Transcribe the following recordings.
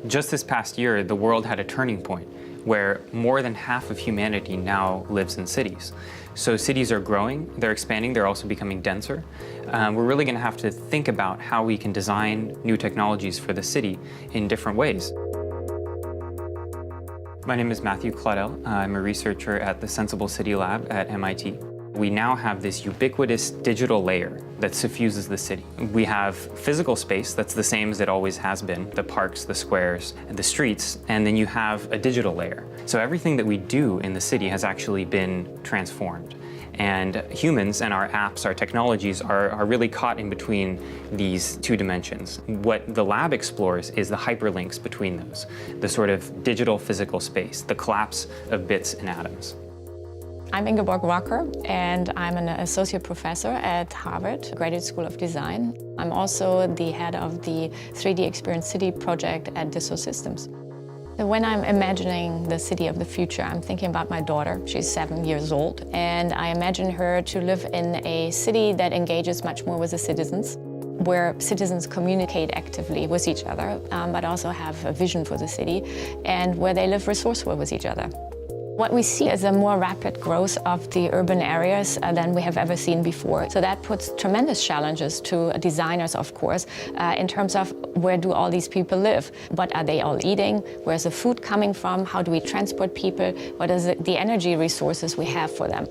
Just this past year, the world had a turning point where more than half of humanity now lives in cities. So cities are growing, they're expanding, they're also becoming denser. We're really going to have to think about how we can design new technologies for the city in different ways. My name is Matthew Claudel. I'm a researcher at the Sensible City Lab at MIT. We now have this ubiquitous digital layer that suffuses the city. We have physical space that's the same as it always has been, the parks, the squares, and the streets, and then you have a digital layer. So everything that we do in the city has actually been transformed. And humans and our apps, our technologies are really caught in between these two dimensions. What the lab explores is the hyperlinks between those, the sort of digital physical space, the collapse of bits and atoms. I'm Ingeborg Rocker, and I'm an associate professor at Harvard Graduate School of Design. I'm also the head of the 3D Experience City project at Dassault Systems. When I'm imagining the city of the future, I'm thinking about my daughter. She's 7 years old, and I imagine her to live in a city that engages much more with the citizens, where citizens communicate actively with each other, but also have a vision for the city, and where they live resourceful with each other. What we see is a more rapid growth of the urban areas than we have ever seen before. So that puts tremendous challenges to designers, of course, in terms of where do all these people live? What are they all eating? Where's the food coming from? How do we transport people? What is the energy resources we have for them?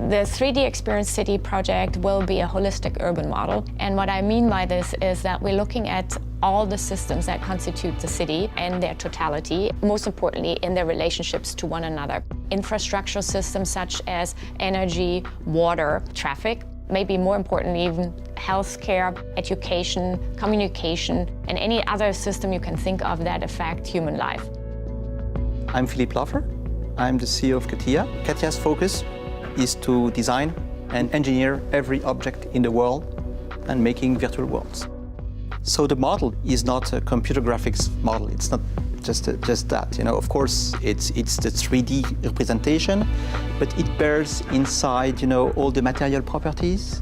The 3D Experience City project will be a holistic urban model. And what I mean by this is that we're looking at all the systems that constitute the city and their totality, most importantly in their relationships to one another. Infrastructural systems such as energy, water, traffic, maybe more importantly even healthcare, education, communication, and any other system you can think of that affect human life. I'm Philippe Laffer. I'm the CEO of CATIA. CATIA's focus is to design and engineer every object in the world and making virtual worlds. So the model is not a computer graphics model. It's not just that. Of course, it's the 3D representation, but it bears inside, all the material properties.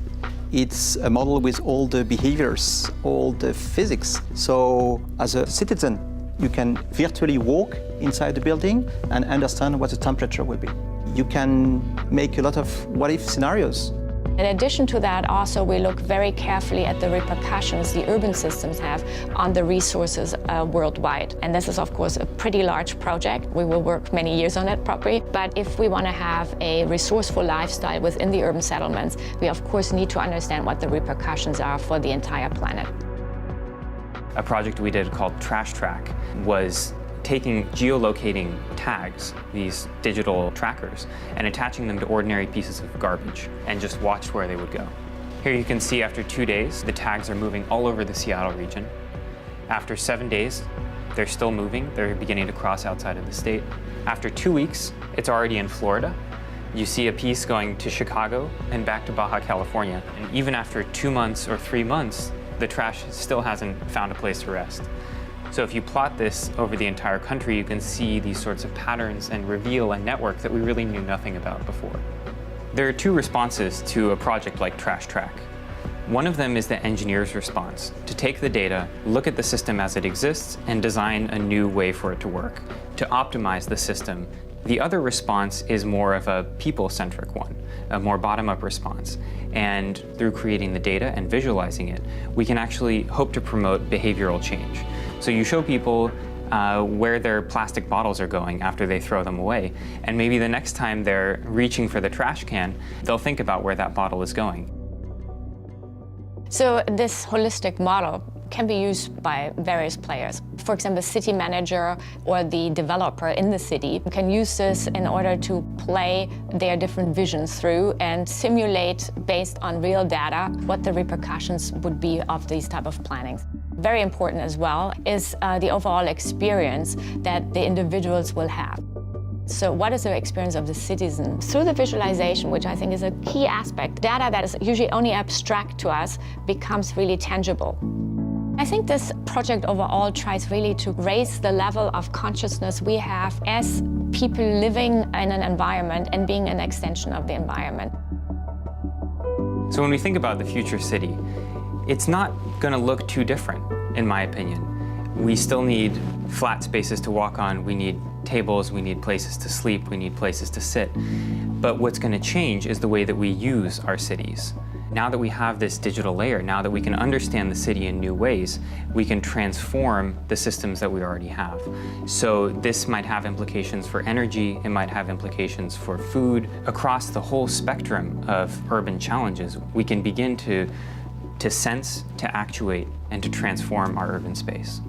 It's a model with all the behaviors, all the physics. So as a citizen, you can virtually walk inside the building and understand what the temperature will be. You can make a lot of what-if scenarios. In addition to that, also we look very carefully at the repercussions the urban systems have on the resources worldwide. And this is, of course, a pretty large project. We will work many years on it probably. But if we want to have a resourceful lifestyle within the urban settlements, we of course need to understand what the repercussions are for the entire planet. A project we did called Trash Track was taking geolocating tags, these digital trackers, and attaching them to ordinary pieces of garbage, and just watched where they would go. Here you can see after 2 days, the tags are moving all over the Seattle region. After 7 days, they're still moving. They're beginning to cross outside of the state. After 2 weeks, it's already in Florida. You see a piece going to Chicago and back to Baja California. And even after 2 months or 3 months, the trash still hasn't found a place to rest. So if you plot this over the entire country, you can see these sorts of patterns and reveal a network that we really knew nothing about before. There are two responses to a project like Trash Track. One of them is the engineer's response, to take the data, look at the system as it exists, and design a new way for it to work, to optimize the system. The other response is more of a people-centric one, a more bottom-up response. And through creating the data and visualizing it, we can actually hope to promote behavioral change. So you show people where their plastic bottles are going after they throw them away. And maybe the next time they're reaching for the trash can, they'll think about where that bottle is going. So this holistic model can be used by various players. For example, the city manager or the developer in the city can use this in order to play their different visions through and simulate, based on real data, what the repercussions would be of these type of plannings. Very important as well is the overall experience that the individuals will have. So what is the experience of the citizen? Through the visualization, which I think is a key aspect, data that is usually only abstract to us becomes really tangible. I think this project overall tries really to raise the level of consciousness we have as people living in an environment and being an extension of the environment. So when we think about the future city, it's not going to look too different, in my opinion. We still need flat spaces to walk on, we need tables, we need places to sleep, we need places to sit. But what's going to change is the way that we use our cities. Now that we have this digital layer, now that we can understand the city in new ways, we can transform the systems that we already have. So this might have implications for energy, it might have implications for food. Across the whole spectrum of urban challenges, we can begin to sense, to actuate, and to transform our urban space.